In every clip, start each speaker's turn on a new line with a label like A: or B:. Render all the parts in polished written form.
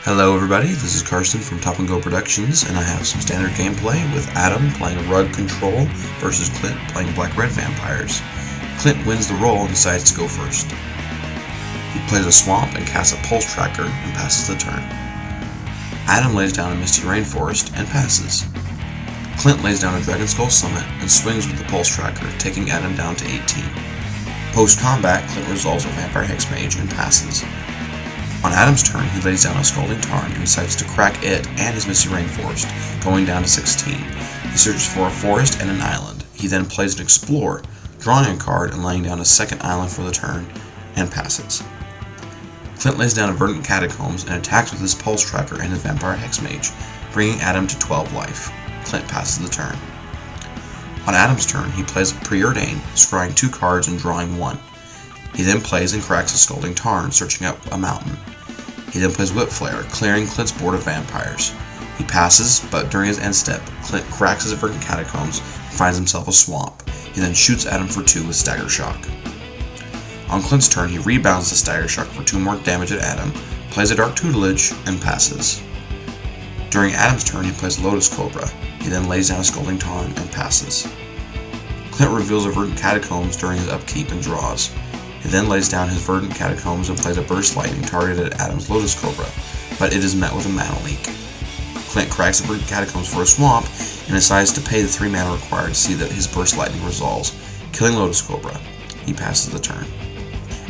A: Hello everybody, this is Carson from Top & Go Productions, and I have some standard gameplay with Adam playing Rug Control versus Clint playing Black-Red Vampires. Clint wins the roll and decides to go first. He plays a swamp and casts a pulse tracker and passes the turn. Adam lays down a Misty Rainforest and passes. Clint lays down a Dragon Skull Summit and swings with the pulse tracker, taking Adam down to 18. Post-combat, Clint resolves a Vampire Hexmage and passes. On Adam's turn, he lays down a Scalding Tarn and decides to crack it and his Misty Rainforest, going down to 16. He searches for a forest and an island. He then plays an Explore, drawing a card and laying down a second island for the turn, and passes. Clint lays down a Verdant Catacombs and attacks with his Pulse Tracker and his Vampire Hexmage, bringing Adam to 12 life. Clint passes the turn. On Adam's turn, he plays a Preordain, scrying 2 cards and drawing 1. He then plays and cracks a Scalding Tarn, searching up a mountain. He then plays Whip Flare, clearing Clint's board of vampires. He passes, but during his end step, Clint cracks his Verdant Catacombs and finds himself a swamp. He then shoots Adam for 2 with Stagger Shock. On Clint's turn, he rebounds the Stagger Shock for 2 more damage at Adam, plays a Dark Tutelage, and passes. During Adam's turn, he plays Lotus Cobra. He then lays down a Scalding Tarn and passes. Clint reveals a Verdant Catacombs during his upkeep and draws. He then lays down his Verdant Catacombs and plays a Burst Lightning targeted at Adam's Lotus Cobra, but it is met with a mana leak. Clint cracks the Verdant Catacombs for a swamp and decides to pay the 3 mana required to see that his Burst Lightning resolves, killing Lotus Cobra. He passes the turn.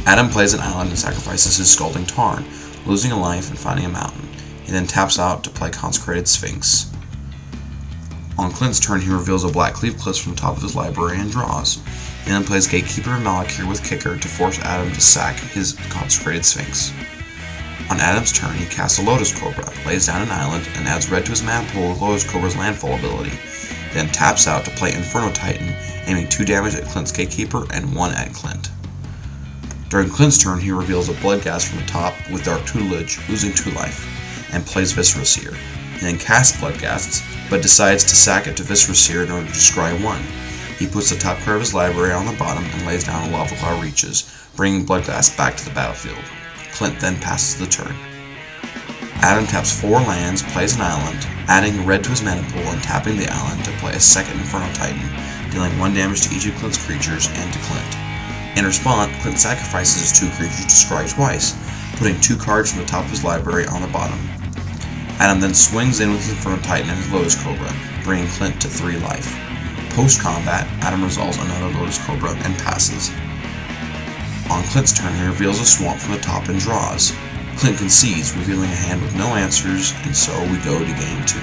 A: Adam plays an island and sacrifices his Scalding Tarn, losing a life and finding a mountain. He then taps out to play Consecrated Sphinx. On Clint's turn, he reveals a Black Cleave Cliffs from the top of his library and draws. He then plays Gatekeeper of Malakir with Kicker to force Adam to sack his Consecrated Sphinx. On Adam's turn, he casts a Lotus Cobra, lays down an island, and adds red to his mana pool with Lotus Cobra's landfall ability. He then taps out to play Inferno Titan, aiming 2 damage at Clint's Gatekeeper and 1 at Clint. During Clint's turn, he reveals a Bloodghast from the top with Dark Tutelage, losing 2 life, and plays Viscera Seer. He then casts Bloodghasts, but decides to sack it to Viscera Seer in order to scry 1. He puts the top card of his library on the bottom and lays down a Lava Claw Reaches, bringing Bloodghast back to the battlefield. Clint then passes the turn. Adam taps 4 lands, plays an island, adding red to his mana pool and tapping the island to play a second Inferno Titan, dealing 1 damage to each of Clint's creatures and to Clint. In response, Clint sacrifices his 2 creatures to scry twice, putting 2 cards from the top of his library on the bottom. Adam then swings in with his Inferno Titan and his Lotus Cobra, bringing Clint to 3 life. Post-combat, Adam resolves another Lotus Cobra and passes. On Clint's turn, he reveals a swamp from the top and draws. Clint concedes, revealing a hand with no answers, and so we go to game 2.